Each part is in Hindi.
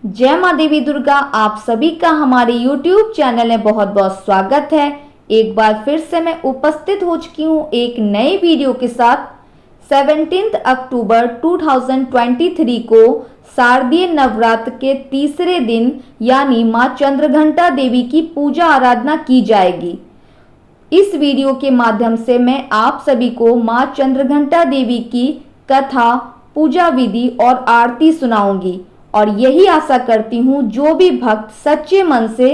जय माँ देवी दुर्गा। आप सभी का हमारे YouTube चैनल में बहुत बहुत स्वागत है। एक बार फिर से मैं उपस्थित हो चुकी हूँ एक नए वीडियो के साथ। 17 अक्टूबर 2023 को शारदीय नवरात्र के तीसरे दिन यानी माँ चंद्रघंटा देवी की पूजा आराधना की जाएगी। इस वीडियो के माध्यम से मैं आप सभी को माँ चंद्रघंटा देवी की कथा, पूजा विधि और आरती सुनाऊंगी और यही आशा करती हूँ जो भी भक्त सच्चे मन से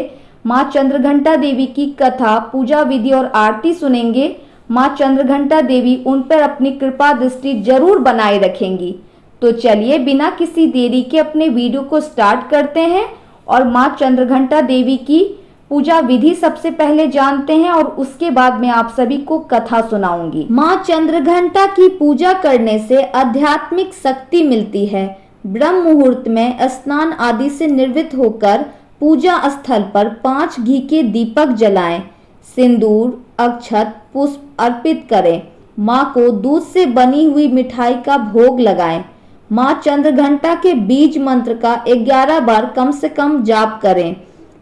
माँ चंद्रघंटा देवी की कथा, पूजा विधि और आरती सुनेंगे, माँ चंद्रघंटा देवी उन पर अपनी कृपा दृष्टि जरूर बनाए रखेंगी। तो चलिए बिना किसी देरी के अपने वीडियो को स्टार्ट करते हैं और माँ चंद्रघंटा देवी की पूजा विधि सबसे पहले जानते हैं और उसके बाद मैं आप सभी को कथा सुनाऊंगी। माँ चंद्रघंटा की पूजा करने से आध्यात्मिक शक्ति मिलती है। ब्रह्म मुहूर्त में स्नान आदि से निवृत्त होकर पूजा स्थल पर 5 घी के दीपक जलाएं, सिंदूर, अक्षत, पुष्प अर्पित करें। माँ को दूध से बनी हुई मिठाई का भोग लगाएं। माँ चंद्रघंटा के बीज मंत्र का 11 बार कम से कम जाप करें।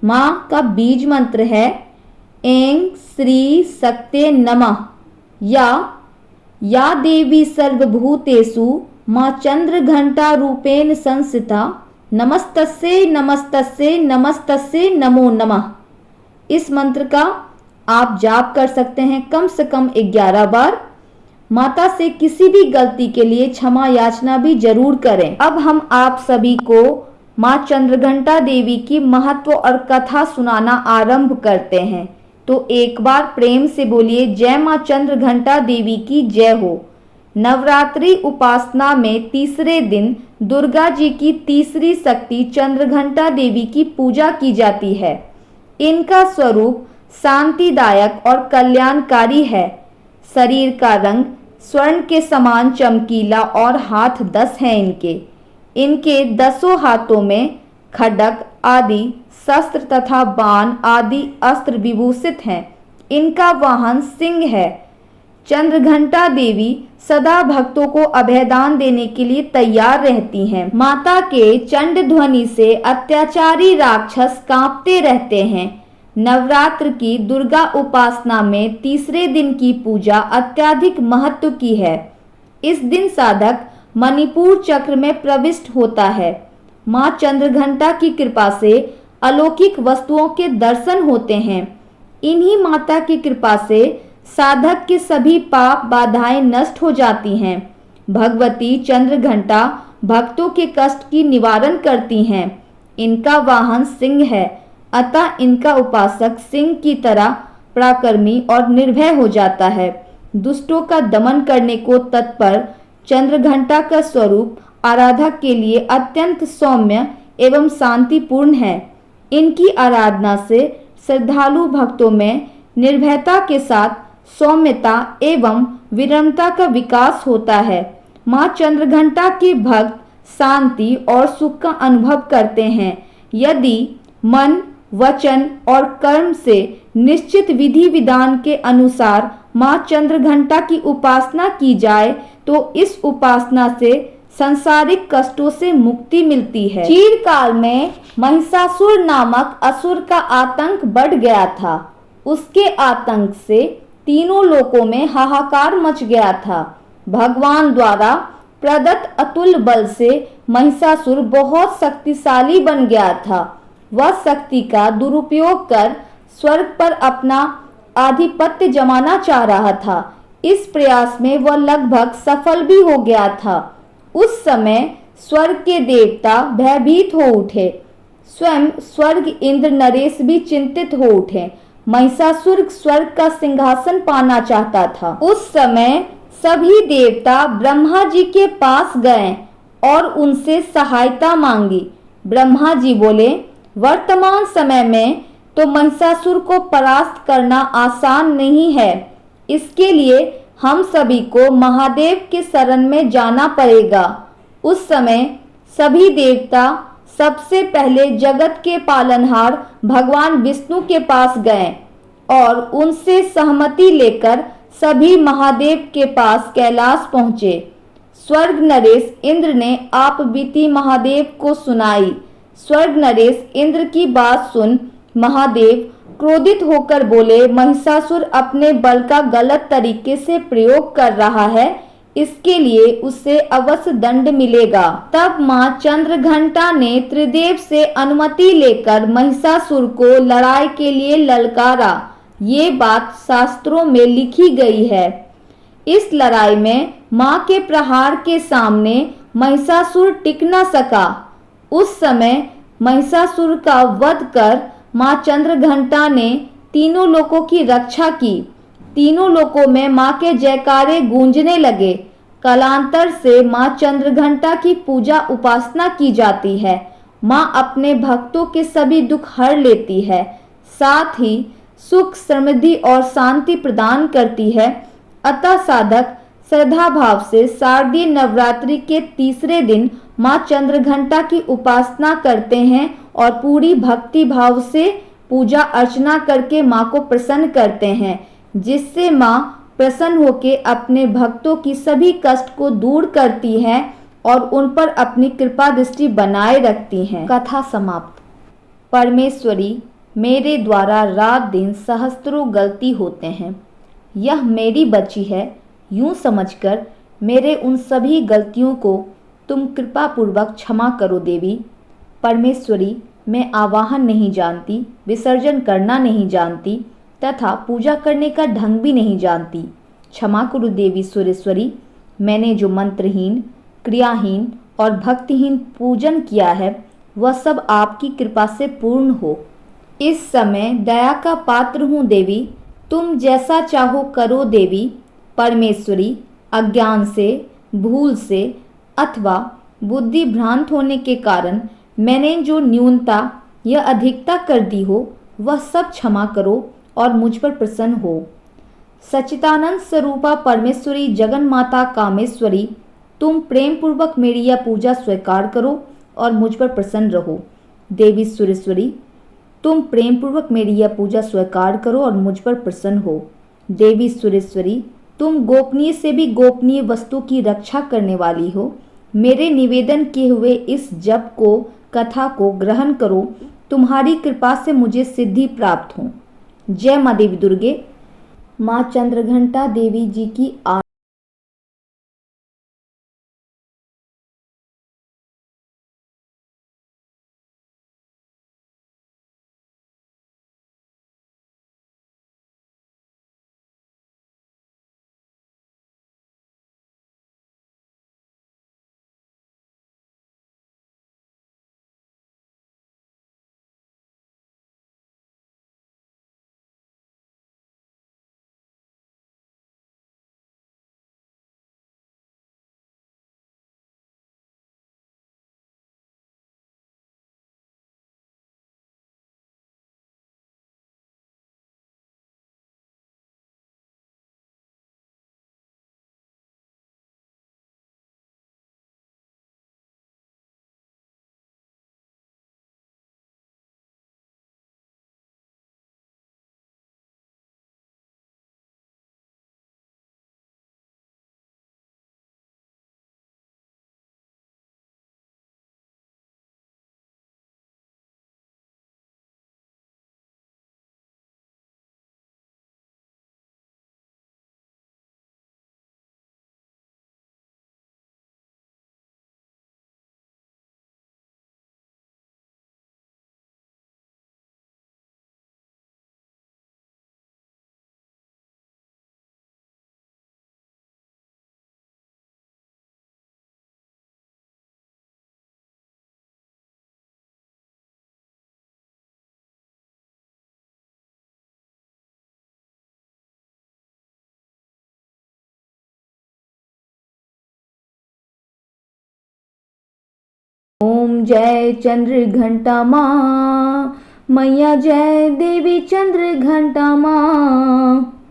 माँ का बीज मंत्र है ऐं श्री शक्ते नमः या देवी सर्वभूतेषु माँ चंद्रघंटा रूपेण संस्थिता नमस्तस्यै नमस्तस्यै नमस्तस्यै नमो नमः। इस मंत्र का आप जाप कर सकते हैं कम से कम 11 बार। माता से किसी भी गलती के लिए क्षमा याचना भी जरूर करें। अब हम आप सभी को माँ चंद्रघंटा देवी की महत्व और कथा सुनाना आरंभ करते हैं। तो एक बार प्रेम से बोलिए जय माँ चंद्रघंटा देवी की जय हो। नवरात्रि उपासना में तीसरे दिन दुर्गा जी की तीसरी शक्ति चंद्रघंटा देवी की पूजा की जाती है। इनका स्वरूप शांतिदायक और कल्याणकारी है। शरीर का रंग स्वर्ण के समान चमकीला और हाथ 10 हैं इनके 10 हाथों में खड्ग आदि शस्त्र तथा बाण आदि अस्त्र विभूषित हैं। इनका वाहन सिंह है। चंद्रघंटा देवी सदा भक्तों को अभयदान देने के लिए तैयार रहती हैं। माता के चंड ध्वनि से अत्याचारी राक्षस कांपते रहते हैं। नवरात्र की दुर्गा उपासना में तीसरे दिन की पूजा अत्यधिक महत्व की है। इस दिन साधक मणिपुर चक्र में प्रविष्ट होता है। माँ चंद्रघंटा की कृपा से अलौकिक वस्तुओं के दर्शन होते हैं। इन्हीं माता की कृपा से साधक के सभी पाप बाधाएं नष्ट हो जाती हैं। भगवती चंद्रघंटा भक्तों के कष्ट की निवारण करती हैं। इनका वाहन सिंह है, अतः इनका उपासक सिंह की तरह पराक्रमी और निर्भय हो जाता है। दुष्टों का दमन करने को तत्पर चंद्रघंटा का स्वरूप आराधक के लिए अत्यंत सौम्य एवं शांतिपूर्ण है। इनकी आराधना से श्रद्धालु भक्तों में निर्भयता के साथ सौम्यता एवं विनम्रता का विकास होता है। माँ चंद्रघंटा के भक्त शांति और सुख का अनुभव करते हैं। यदि मन, वचन और कर्म से निश्चित विधि विधान के अनुसार माँ चंद्रघंटा की उपासना की जाए तो इस उपासना से सांसारिक कष्टों से मुक्ति मिलती है। चिरकाल में महिषासुर नामक असुर का आतंक बढ़ गया था। उसके आतंक से तीनों लोकों में हाहाकार मच गया था। भगवान द्वारा प्रदत्त अतुल बल से महिषासुर बहुत शक्तिशाली बन गया था। वह शक्ति का दुरुपयोग कर स्वर्ग पर अपना आधिपत्य जमाना चाह रहा था। इस प्रयास में वह लगभग सफल भी हो गया था। उस समय स्वर्ग के देवता भयभीत हो उठे। स्वयं स्वर्ग इंद्र नरेश भी चिंतित हो उठे। महिषासुर स्वर्ग का सिंहासन पाना चाहता था। उस समय सभी देवता ब्रह्मा जी के पास गए और उनसे सहायता मांगी। ब्रह्मा जी बोले, वर्तमान समय में तो महिषासुर को परास्त करना आसान नहीं है। इसके लिए हम सभी को महादेव के शरण में जाना पड़ेगा। उस समय सभी देवता सबसे पहले जगत के पालनहार भगवान विष्णु के पास गए और उनसे सहमति लेकर सभी महादेव के पास कैलाश पहुँचे। स्वर्ग नरेश इंद्र ने आप बीती महादेव को सुनाई। स्वर्ग नरेश इंद्र की बात सुन महादेव क्रोधित होकर बोले, महिषासुर अपने बल का गलत तरीके से प्रयोग कर रहा है, इसके लिए उसे अवश्य दंड मिलेगा। तब मां चंद्रघंटा ने त्रिदेव से अनुमति लेकर महिषासुर को लड़ाई के लिए ललकारा। ये बात शास्त्रों में लिखी गई है। इस लड़ाई में मां के प्रहार के सामने महिषासुर टिक न सका। उस समय महिषासुर का वध कर मां चंद्रघंटा ने तीनों लोकों की रक्षा की। तीनों लोकों में मां के जयकारे गूंजने लगे। कालांतर से मां चंद्रघंटा की पूजा उपासना की जाती है। मां अपने भक्तों के सभी दुख हर लेती है, साथ ही सुख, समृद्धि और शांति प्रदान करती है। अतः साधक श्रद्धा भाव से शारदीय नवरात्रि के तीसरे दिन मां चंद्रघंटा की उपासना करते हैं और पूरी भक्ति भाव से पूजा अर्चना करके मां को प्रसन्न करते हैं, जिससे मां प्रसन्न होकर अपने भक्तों की सभी कष्ट को दूर करती हैं और उन पर अपनी कृपा दृष्टि बनाए रखती हैं। कथा समाप्त। परमेश्वरी, मेरे द्वारा रात दिन सहस्त्रों गलती होते हैं, यह मेरी बची है, यूं समझकर मेरे उन सभी गलतियों को तुम कृपा पूर्वक क्षमा करो देवी। परमेश्वरी, मैं आवाहन नहीं जानती, विसर्जन करना नहीं जानती तथा पूजा करने का ढंग भी नहीं जानती। क्षमा करो देवी सुरेश्वरी। मैंने जो मंत्रहीन, क्रियाहीन और भक्तिहीन पूजन किया है वह सब आपकी कृपा से पूर्ण हो। इस समय दया का पात्र हूँ देवी, तुम जैसा चाहो करो देवी। परमेश्वरी, अज्ञान से, भूल से अथवा बुद्धि भ्रांत होने के कारण मैंने जो न्यूनता या अधिकता कर दी हो वह सब क्षमा करो और मुझ पर प्रसन्न हो। सच्चिदानंद स्वरूपा परमेश्वरी, जगन माता कामेश्वरी, तुम प्रेम पूर्वक मेरी यह पूजा स्वीकार करो और मुझ पर प्रसन्न रहो। देवी सुरेश्वरी, तुम प्रेम पूर्वक मेरी यह पूजा स्वीकार करो और मुझ पर प्रसन्न हो। देवी सुरेश्वरी, तुम गोपनीय से भी गोपनीय वस्तु की रक्षा करने वाली हो। मेरे निवेदन किए हुए इस जप को, कथा को ग्रहण करो, तुम्हारी कृपा से मुझे सिद्धि प्राप्त हो। जय माँ देवी दुर्गे। माँ चंद्रघंटा देवी जी की ओम जय चंद्र घंटा माँ मैया, जय देवी चंद्र घंटा माँ।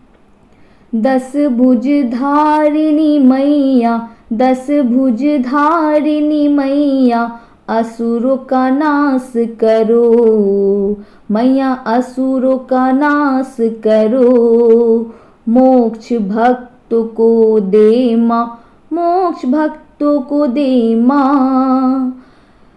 10 भुज धारिणी मैया, 10 भुज धारिणी मैया, असुरों का नाश करो मैया, असुरों का नाश करो। मोक्ष भक्तों को दे माँ, मोक्ष भक्तों को दे माँ।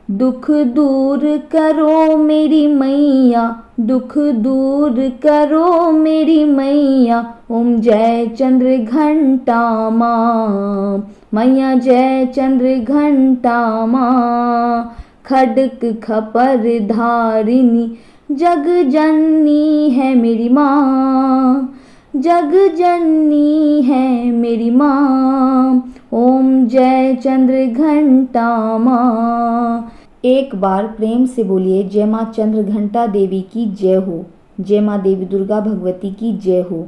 दुख दूर करो मेरी मैया, दुख दूर करो मेरी मैया। ओम जय चंद्र घंटा माँ, मैया जय चंद्र घंटा माँ। खड्ग खपर धारिणी जग जननी है मेरी माँ, जग जननी है मेरी माँ। ओम जय चंद्र घंटा माँ। एक बार प्रेम से बोलिए जय माँ चंद्र घंटा देवी की जय हो, जय माँ देवी दुर्गा भगवती की जय हो।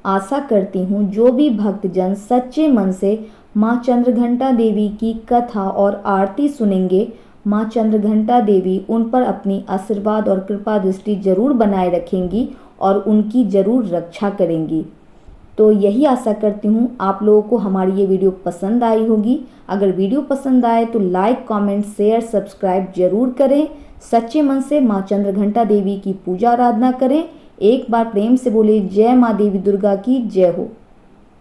आशा करती हूँ जो भी भक्तजन सच्चे मन से माँ चंद्र घंटा देवी की कथा और आरती सुनेंगे, माँ चंद्र घंटा देवी उन पर अपनी आशीर्वाद और कृपा दृष्टि जरूर बनाए रखेंगी और उनकी जरूर रक्षा करेंगी। तो यही आशा करती हूँ आप लोगों को हमारी ये वीडियो पसंद आई होगी। अगर वीडियो पसंद आए तो लाइक, कमेंट, शेयर, सब्सक्राइब जरूर करें। सच्चे मन से माँ चंद्र घंटा देवी की पूजा आराधना करें। एक बार प्रेम से बोले जय माँ देवी दुर्गा की जय हो।